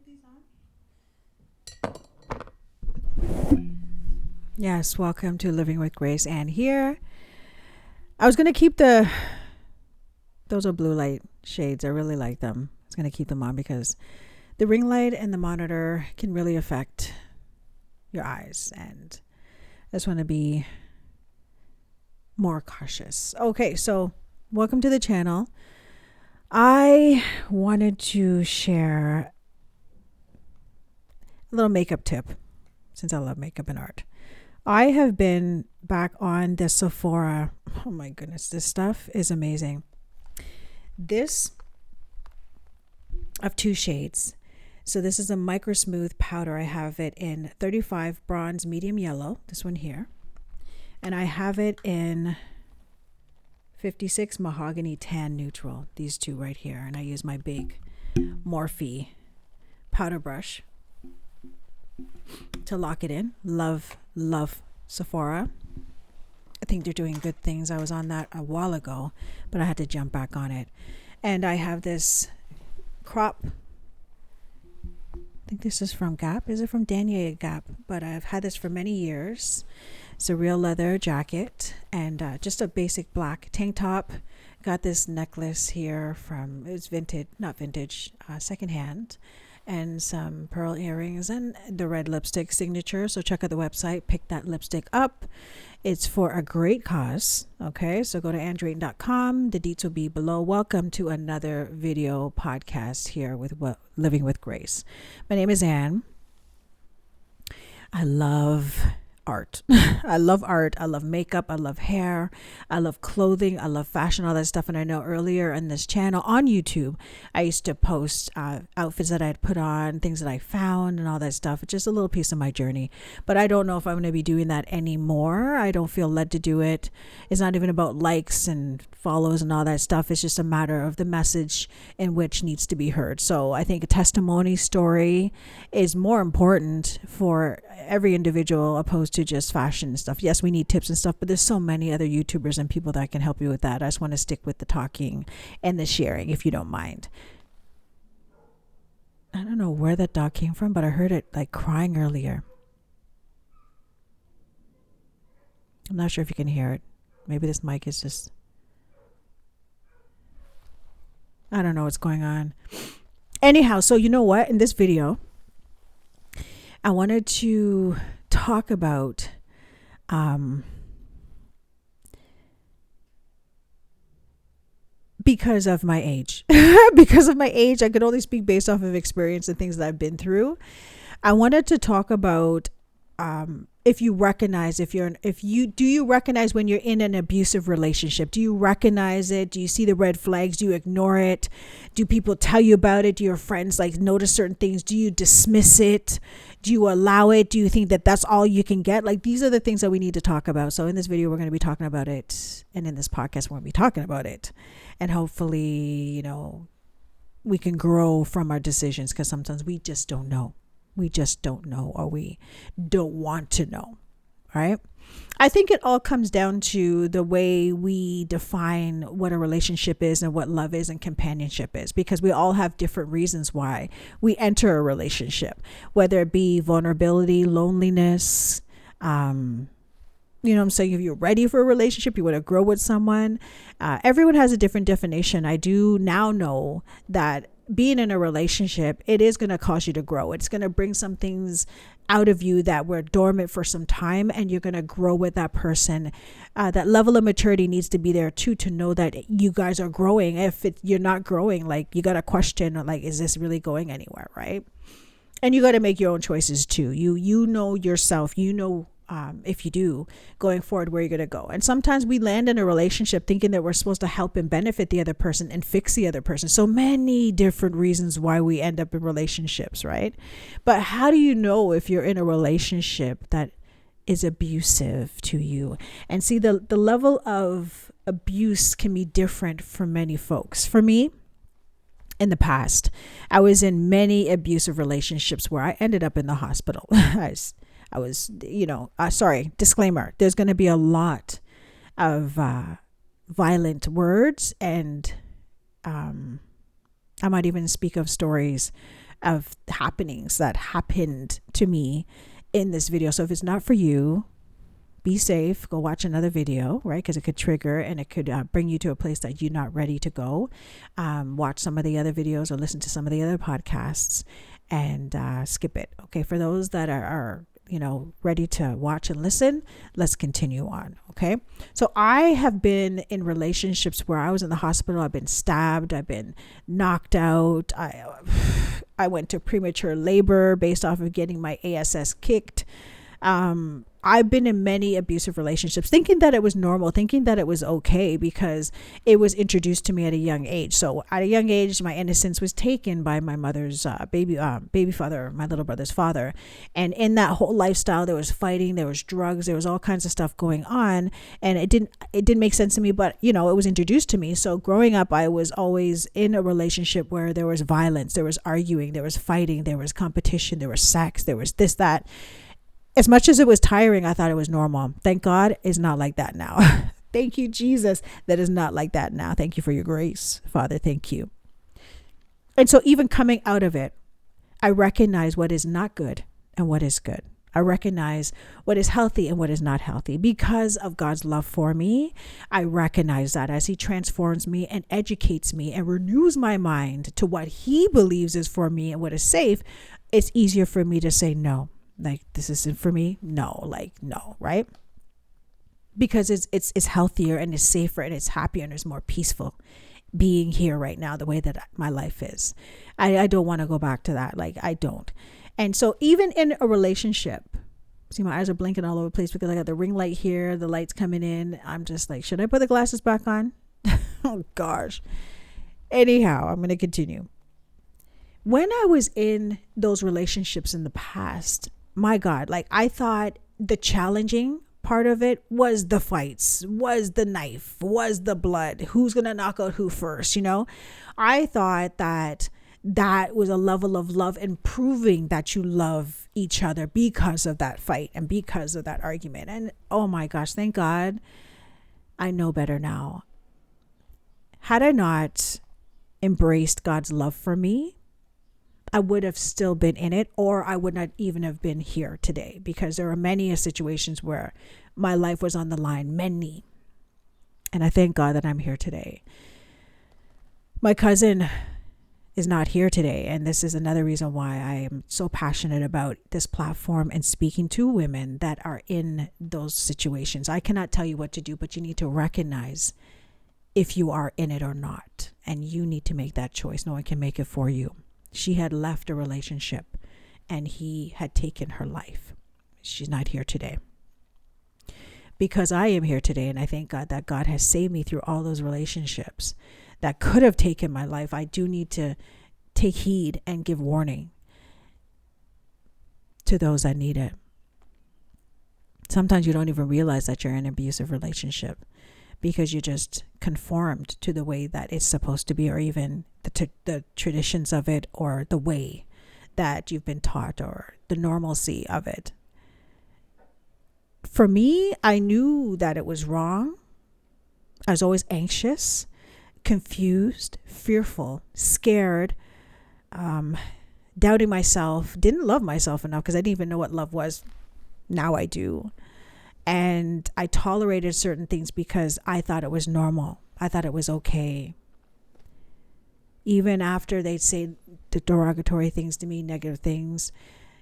get these on? Yes, welcome to Living with Grace. And here, I was gonna keep those are blue light shades. I really like them. I was gonna keep them on because the ring light and the monitor can really affect your eyes, and I just want to be more cautious. Okay, so welcome to the channel. I wanted to share a little makeup tip since I love makeup and art. I have been back on the Sephora. Oh my goodness, this stuff is amazing. This of two shades. So this is a micro smooth powder. I have it in 35 bronze medium yellow, this one here. And I have it in 56 mahogany tan neutral, these two right here. And I use my big Morphe powder brush to lock it in. Love Sephora. I think they're doing good things. I was on that a while ago, but I had to jump back on it. And I have this crop. I think this is from Gap. Is it from Danier Gap? But I've had this for many years. It's a real leather jacket and just a basic black tank top. Got this necklace here from, it's vintage, not vintage, secondhand. And some pearl earrings and the red lipstick signature. So check out the website, pick that lipstick up. It's for a great cause. Okay, so go to andreaten.com. The deets will be below. Welcome to another video podcast here with Living with Grace. My name is Anne. I love art. I love art. I love makeup. I love hair. I love clothing. I love fashion, all that stuff. And I know earlier in this channel on YouTube, I used to post outfits that I had put on, things that I found and all that stuff. It's just a little piece of my journey. But I don't know if I'm going to be doing that anymore. I don't feel led to do it. It's not even about likes and follows and all that stuff. It's just a matter of the message in which needs to be heard. So I think a testimony story is more important for every individual opposed to just fashion and stuff. Yes, we need tips and stuff, but there's so many other YouTubers and people that can help you with that. I just want to stick with the talking and the sharing, if you don't mind. I don't know where that dog came from, but I heard it like crying earlier. I'm not sure if you can hear it. Maybe this mic is just, I don't know what's going on. Anyhow, so you know what? In this video, I wanted to talk about because of my age. Because of my age, I could only speak based off of experience and things that I've been through. I wanted to talk about if you recognize, do you recognize when you're in an abusive relationship? Do you recognize it? Do you see the red flags? Do you ignore it? Do people tell you about it? Do your friends like notice certain things? Do you dismiss it? Do you allow it? Do you think that that's all you can get? Like, these are the things that we need to talk about. So in this video, we're going to be talking about it. And in this podcast, we're going to be talking about it. And hopefully, you know, we can grow from our decisions, because sometimes we just don't know. We just don't know, or we don't want to know, right? I think it all comes down to the way we define what a relationship is and what love is and companionship is, because we all have different reasons why we enter a relationship, whether it be vulnerability, loneliness, you know what I'm saying? If you're ready for a relationship, you want to grow with someone. Everyone has a different definition. I do now know that being in a relationship, it is going to cause you to grow. It's going to bring some things out of you that were dormant for some time, and you're going to grow with that person. That level of maturity needs to be there too, to know that you guys are growing. If you're not growing, like, you got to question, like, is this really going anywhere, right? And you got to make your own choices too. You know yourself, you know, if you do, going forward, where you're going to go. And sometimes we land in a relationship thinking that we're supposed to help and benefit the other person and fix the other person. So many different reasons why we end up in relationships, right? But how do you know if you're in a relationship that is abusive to you? And see, the level of abuse can be different for many folks. For me, in the past, I was in many abusive relationships where I ended up in the hospital. I was, you know, sorry, disclaimer, there's going to be a lot of violent words, and I might even speak of stories of happenings that happened to me in this video. So if it's not for you, be safe, go watch another video, right? Because it could trigger and it could bring you to a place that you're not ready to go. Watch some of the other videos or listen to some of the other podcasts and skip it. Okay, for those that are ready to watch and listen, let's continue on. Okay, so I have been in relationships where I was in the hospital. I've been stabbed, I've been knocked out, I went to premature labor based off of getting my ASS kicked. I've been in many abusive relationships, thinking that it was normal, thinking that it was okay because it was introduced to me at a young age. So at a young age, my innocence was taken by my mother's baby father, my little brother's father. And in that whole lifestyle, there was fighting, there was drugs, there was all kinds of stuff going on. And it didn't make sense to me, but it was introduced to me. So growing up, I was always in a relationship where there was violence, there was arguing, there was fighting, there was competition, there was sex, there was this, that. As much as it was tiring, I thought it was normal. Thank God it's not like that now. Thank you, Jesus, that is not like that now. Thank you for your grace, Father. Thank you. And so even coming out of it, I recognize what is not good and what is good. I recognize what is healthy and what is not healthy. Because of God's love for me, I recognize that as he transforms me and educates me and renews my mind to what he believes is for me and what is safe, it's easier for me to say no. Like, this isn't for me. No, right? Because it's healthier and it's safer and it's happier and it's more peaceful being here right now, the way that my life is. I don't want to go back to that. I don't. And so even in a relationship, see, my eyes are blinking all over the place because I got the ring light here, the light's coming in. I'm just like, should I put the glasses back on? Oh gosh. Anyhow, I'm going to continue. When I was in those relationships in the past, my God, I thought the challenging part of it was the fights, was the knife, was the blood, who's going to knock out who first, I thought that was a level of love and proving that you love each other because of that fight and because of that argument. And oh my gosh, thank God I know better now. Had I not embraced God's love for me, I would have still been in it, or I would not even have been here today, because there are many situations where my life was on the line, many. And I thank God that I'm here today. My cousin is not here today, and this is another reason why I am so passionate about this platform and speaking to women that are in those situations. I cannot tell you what to do, but you need to recognize if you are in it or not, and you need to make that choice. No one can make it for you. She had left a relationship and he had taken her life. She's not here today. Because I am here today, and I thank God that God has saved me through all those relationships that could have taken my life. I do need to take heed and give warning to those that need it. Sometimes you don't even realize that you're in an abusive relationship because you just conformed to the way that it's supposed to be, or even the traditions of it, or the way that you've been taught, or the normalcy of it. For me, I knew that it was wrong. I was always anxious, confused, fearful, scared, doubting myself, didn't love myself enough because I didn't even know what love was. Now I do. And I tolerated certain things because I thought it was normal. I thought it was okay. Even after they'd say the derogatory things to me, negative things,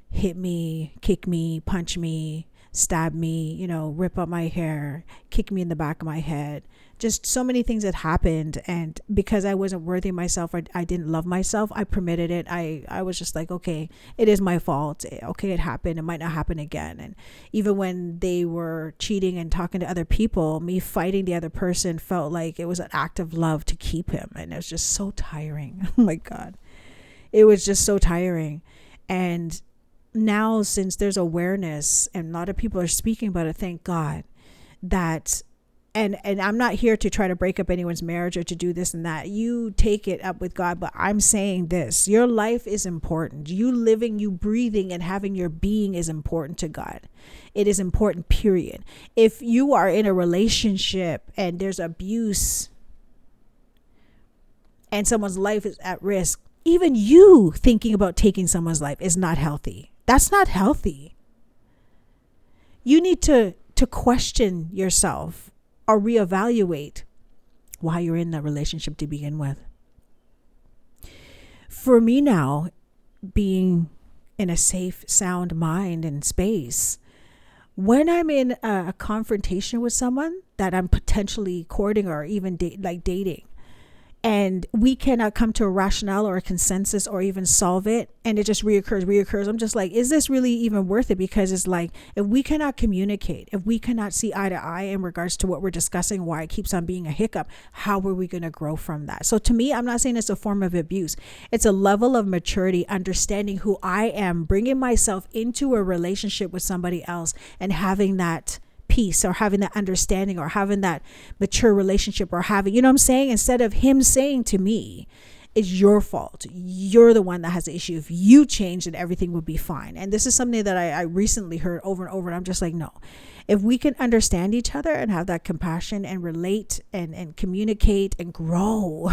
hit me, kick me, punch me, stab me, rip up my hair, kick me in the back of my head. Just so many things that happened. And because I wasn't worthy of myself, or I didn't love myself, I permitted it. I was just like, okay, it is my fault. Okay, it happened. It might not happen again. And even when they were cheating and talking to other people, me fighting the other person felt like it was an act of love to keep him. And it was just so tiring. Oh my God. It was just so tiring. And now, since there's awareness and a lot of people are speaking about it, thank God that, and I'm not here to try to break up anyone's marriage or to do this and that. You take it up with God, but I'm saying this: your life is important. You living, you breathing, and having your being is important to God. It is important, period. If you are in a relationship and there's abuse and someone's life is at risk, Even you thinking about taking someone's life is not healthy. That's not healthy. You need to question yourself or reevaluate why you're in that relationship to begin with. For me now, being in a safe, sound mind and space, when I'm in a confrontation with someone that I'm potentially courting or even dating, and we cannot come to a rationale or a consensus or even solve it, and it just reoccurs, I'm just like, is this really even worth it? Because it's like, if we cannot communicate, if we cannot see eye to eye in regards to what we're discussing, why it keeps on being a hiccup, how are we going to grow from that? So to me, I'm not saying it's a form of abuse. It's a level of maturity, understanding who I am, bringing myself into a relationship with somebody else and having that peace or having that understanding or having that mature relationship or having, you know what I'm saying? Instead of him saying to me, it's your fault. You're the one that has the issue. If you change, then everything would be fine. And this is something that I recently heard over and over. And I'm just like, no. If we can understand each other and have that compassion and relate and communicate and grow,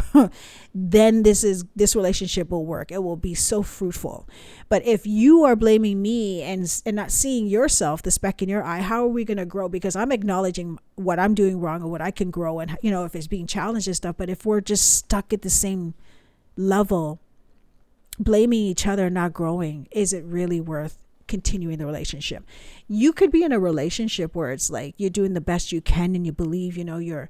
then this relationship will work. It will be so fruitful. But if you are blaming me and not seeing yourself, the speck in your eye, how are we going to grow? Because I'm acknowledging what I'm doing wrong and what I can grow, and if it's being challenged and stuff. But if we're just stuck at the same level, blaming each other, not growing, is it really worth continuing the relationship? You could be in a relationship where it's like you're doing the best you can and you believe you're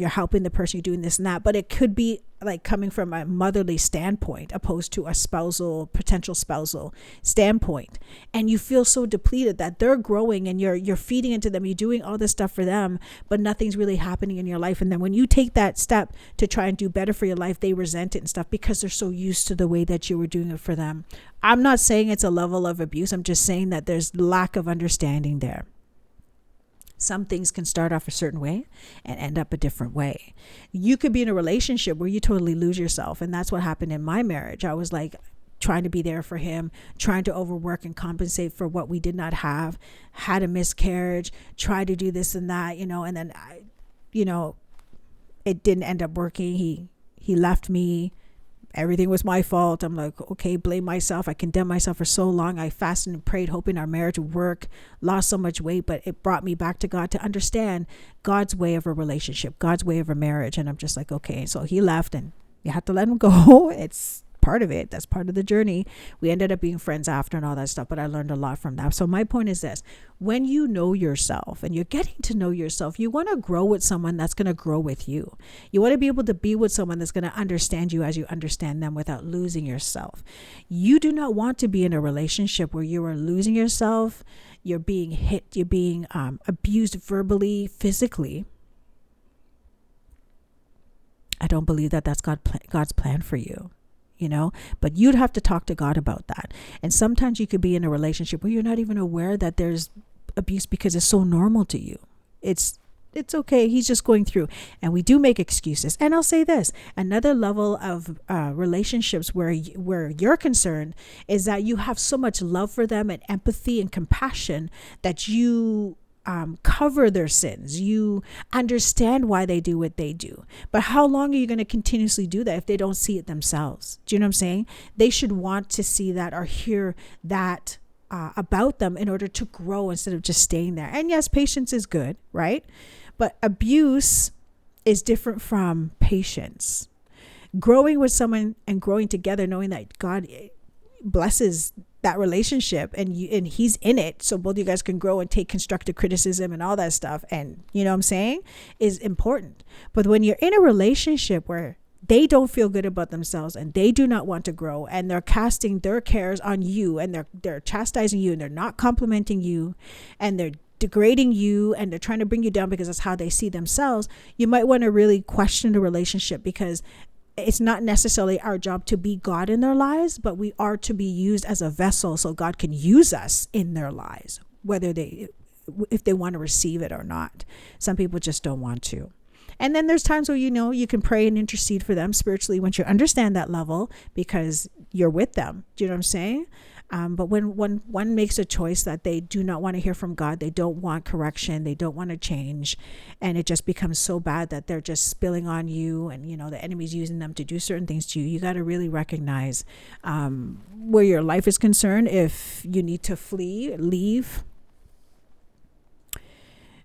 helping the person, you're doing this and that, but it could be like coming from a motherly standpoint opposed to a potential spousal standpoint, and you feel so depleted that they're growing and you're feeding into them, you're doing all this stuff for them, but nothing's really happening in your life. And then when you take that step to try and do better for your life, they resent it and stuff because they're so used to the way that you were doing it for them. I'm not saying it's a level of abuse. I'm just saying that there's lack of understanding there. Some things can start off a certain way and end up a different way. You could be in a relationship where you totally lose yourself. And that's what happened in my marriage. I was like trying to be there for him, trying to overwork and compensate for what we did not have, had a miscarriage, tried to do this and that, and then it didn't end up working. He left me. Everything was my fault. I'm like, okay, blame myself. I condemned myself for so long. I fasted and prayed, hoping our marriage would work, lost so much weight, but it brought me back to God to understand God's way of a relationship, God's way of a marriage. And I'm just like, okay, so he left and you have to let him go. It's part of it. That's part of the journey. We ended up being friends after and all that stuff, but I learned a lot from that. So my point is this: when you know yourself and you're getting to know yourself, you want to grow with someone that's going to grow with you. You want to be able to be with someone that's going to understand you as you understand them without losing yourself. You do not want to be in a relationship where you are losing yourself, you're being hit, you're being abused verbally, physically. I don't believe that that's God's plan for you. But you'd have to talk to God about that. And sometimes you could be in a relationship where you're not even aware that there's abuse because it's so normal to you. It's okay. He's just going through. And we do make excuses. And I'll say this, another level of relationships where you're concerned is that you have so much love for them and empathy and compassion that you cover their sins. You understand why they do what they do. But how long are you going to continuously do that if they don't see it themselves? Do you know what I'm saying? They should want to see that or hear that about them in order to grow instead of just staying there. And yes, patience is good, right? But abuse is different from patience. Growing with someone and growing together, knowing that God blesses that relationship and he's in it, so both you guys can grow and take constructive criticism and all that stuff, and you know what I'm saying, is important. But when you're in a relationship where they don't feel good about themselves and they do not want to grow and they're casting their cares on you and they're chastising you and they're not complimenting you and they're degrading you and they're trying to bring you down because that's how they see themselves, you might want to really question the relationship, because it's not necessarily our job to be God in their lives, but we are to be used as a vessel so God can use us in their lives, if they want to receive it or not. Some people just don't want to. And then there's times where, you can pray and intercede for them spiritually once you understand that level, because you're with them. Do you know what I'm saying? But when one makes a choice that they do not want to hear from God, they don't want correction, they don't want to change, and it just becomes so bad that they're just spilling on you, and the enemy's using them to do certain things to you. You got to really recognize where your life is concerned. If you need to flee, leave,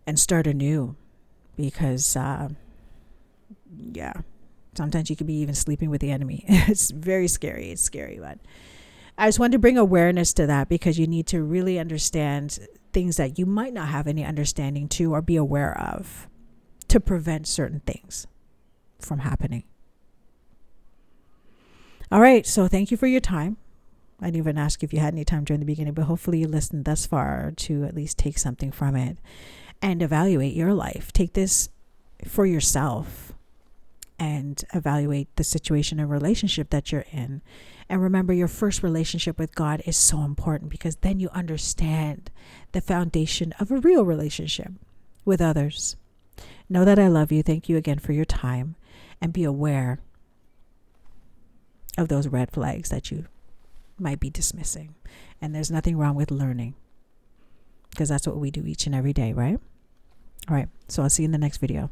and start anew, because sometimes you could be even sleeping with the enemy. It's very scary. It's scary, but I just wanted to bring awareness to that, because you need to really understand things that you might not have any understanding to or be aware of, to prevent certain things from happening. All right. So thank you for your time. I didn't even ask if you had any time during the beginning, but hopefully you listened thus far to at least take something from it and evaluate your life. Take this for yourself and evaluate the situation and relationship that you're in. And remember, your first relationship with God is so important, because then you understand the foundation of a real relationship with others. Know that I love you. Thank you again for your time, and be aware of those red flags that you might be dismissing. And there's nothing wrong with learning, because that's what we do each and every day, right? All right. So I'll see you in the next video.